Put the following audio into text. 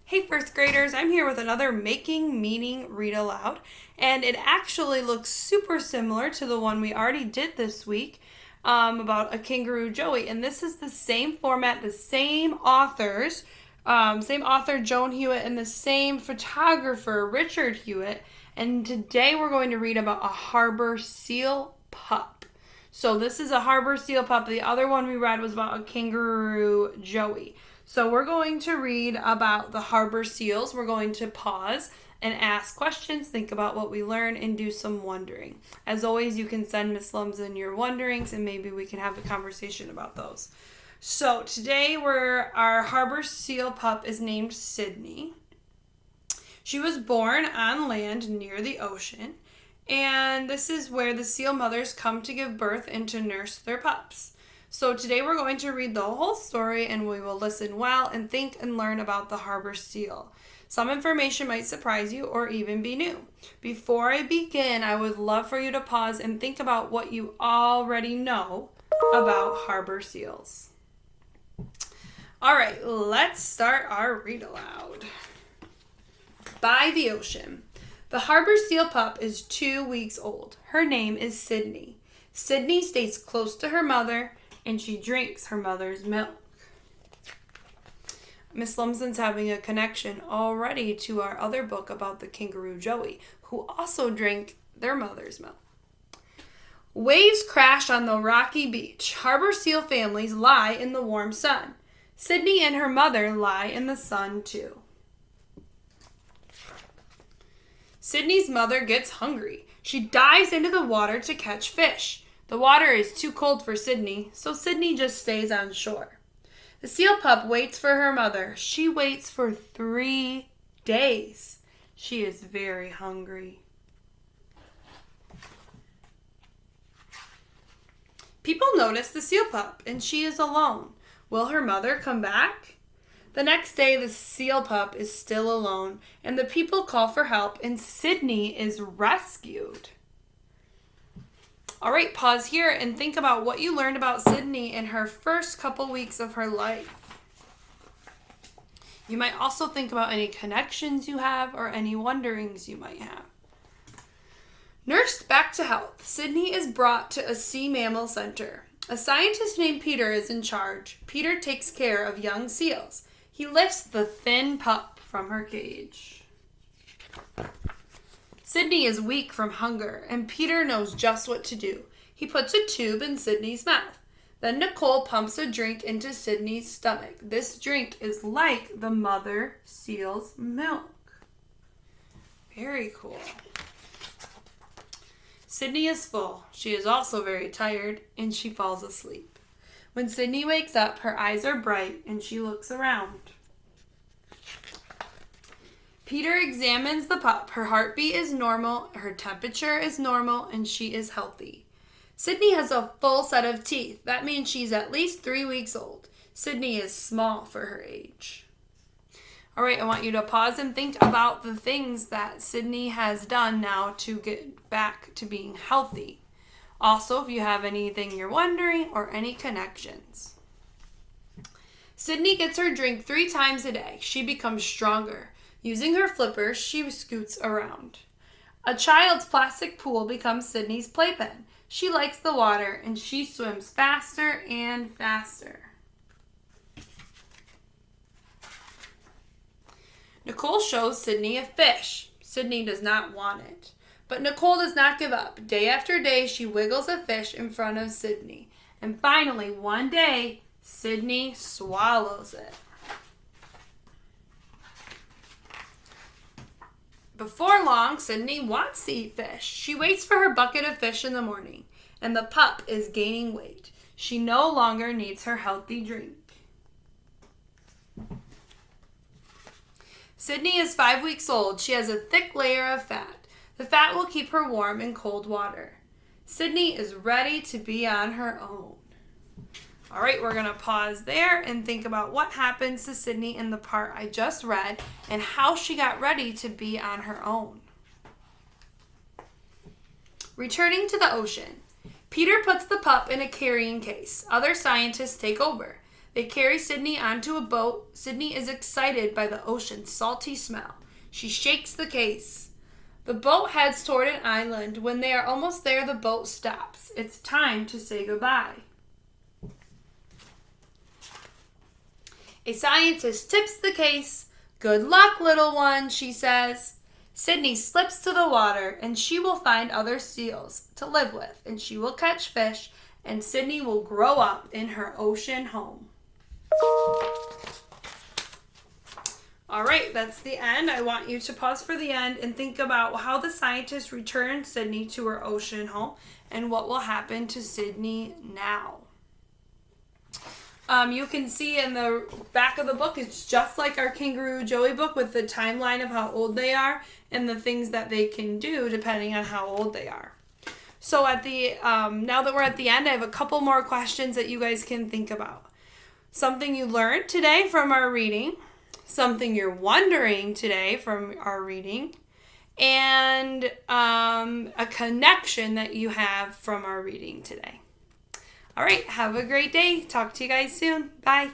Hey first graders, I'm here with another Making Meaning Read Aloud, and it actually looks super similar to the one we already did this week about a kangaroo Joey, and this is the same format, the same authors, same author Joan Hewitt and the same photographer Richard Hewitt, and today we're going to read about a Harbor Seal Pup. So this is a Harbor Seal Pup. The other one we read was about a kangaroo Joey. So we're going to read about the harbor seals. We're going to pause and ask questions, think about what we learn, and do some wondering. As always, you can send Miss Lumsden your wonderings, and maybe we can have a conversation about those. So today our harbor seal pup is named Sydney. She was born on land near the ocean, and this is where the seal mothers come to give birth and to nurse their pups. So today we're going to read the whole story, and we will listen well and think and learn about the harbor seal. Some information might surprise you or even be new. Before I begin, I would love for you to pause and think about what you already know about harbor seals. All right, let's start our read aloud. By the ocean. The harbor seal pup is 2 weeks old. Her name is Sydney. Sydney stays close to her mother, and she drinks her mother's milk. Miss Lumsden's having a connection already to our other book about the kangaroo Joey, who also drank their mother's milk. Waves crash on the rocky beach. Harbor seal families lie in the warm sun. Sydney and her mother lie in the sun too. Sydney's mother gets hungry. She dives into the water to catch fish. The water is too cold for Sydney, so Sydney just stays on shore. The seal pup waits for her mother. She waits for 3 days. She is very hungry. People notice the seal pup, and she is alone. Will her mother come back? The next day, the seal pup is still alone, and the people call for help, and Sydney is rescued. All right, pause here and think about what you learned about Sydney in her first couple weeks of her life. You might also think about any connections you have or any wonderings you might have. Nursed back to health, Sydney is brought to a sea mammal center. A scientist named Peter is in charge. Peter takes care of young seals. He lifts the thin pup from her cage. Sydney is weak from hunger, and Peter knows just what to do. He puts a tube in Sydney's mouth. Then Nicole pumps a drink into Sydney's stomach. This drink is like the mother seal's milk. Very cool. Sydney is full. She is also very tired, and she falls asleep. When Sydney wakes up, her eyes are bright, and she looks around. Peter examines the pup. Her heartbeat is normal, her temperature is normal, and she is healthy. Sydney has a full set of teeth. That means she's at least 3 weeks old. Sydney is small for her age. All right, I want you to pause and think about the things that Sydney has done now to get back to being healthy. Also, if you have anything you're wondering or any connections. Sydney gets her drink 3 times a day. She becomes stronger. Using her flippers, she scoots around. A child's plastic pool becomes Sydney's playpen. She likes the water, and she swims faster and faster. Nicole shows Sydney a fish. Sydney does not want it. But Nicole does not give up. Day after day, she wiggles a fish in front of Sydney. And finally, one day, Sydney swallows it. Before long, Sydney wants to eat fish. She waits for her bucket of fish in the morning, and the pup is gaining weight. She no longer needs her healthy drink. Sydney is 5 weeks old. She has a thick layer of fat. The fat will keep her warm in cold water. Sydney is ready to be on her own. All right, we're going to pause there and think about what happens to Sydney in the part I just read and how she got ready to be on her own. Returning to the ocean, Peter puts the pup in a carrying case. Other scientists take over. They carry Sydney onto a boat. Sydney is excited by the ocean's salty smell. She shakes the case. The boat heads toward an island. When they are almost there, the boat stops. It's time to say goodbye. A scientist tips the case. Good luck, little one, she says. Sydney slips to the water, and she will find other seals to live with, and she will catch fish, and Sydney will grow up in her ocean home. All right, that's the end. I want you to pause for the end and think about how the scientists returned Sydney to her ocean home and what will happen to Sydney now. You can see in the back of the book, it's just like our Kangaroo Joey book with the timeline of how old they are and the things that they can do depending on how old they are. So at the now that we're at the end, I have a couple more questions that you guys can think about. Something you learned today from our reading, something you're wondering today from our reading, and a connection that you have from our reading today. All right, have a great day. Talk to you guys soon. Bye.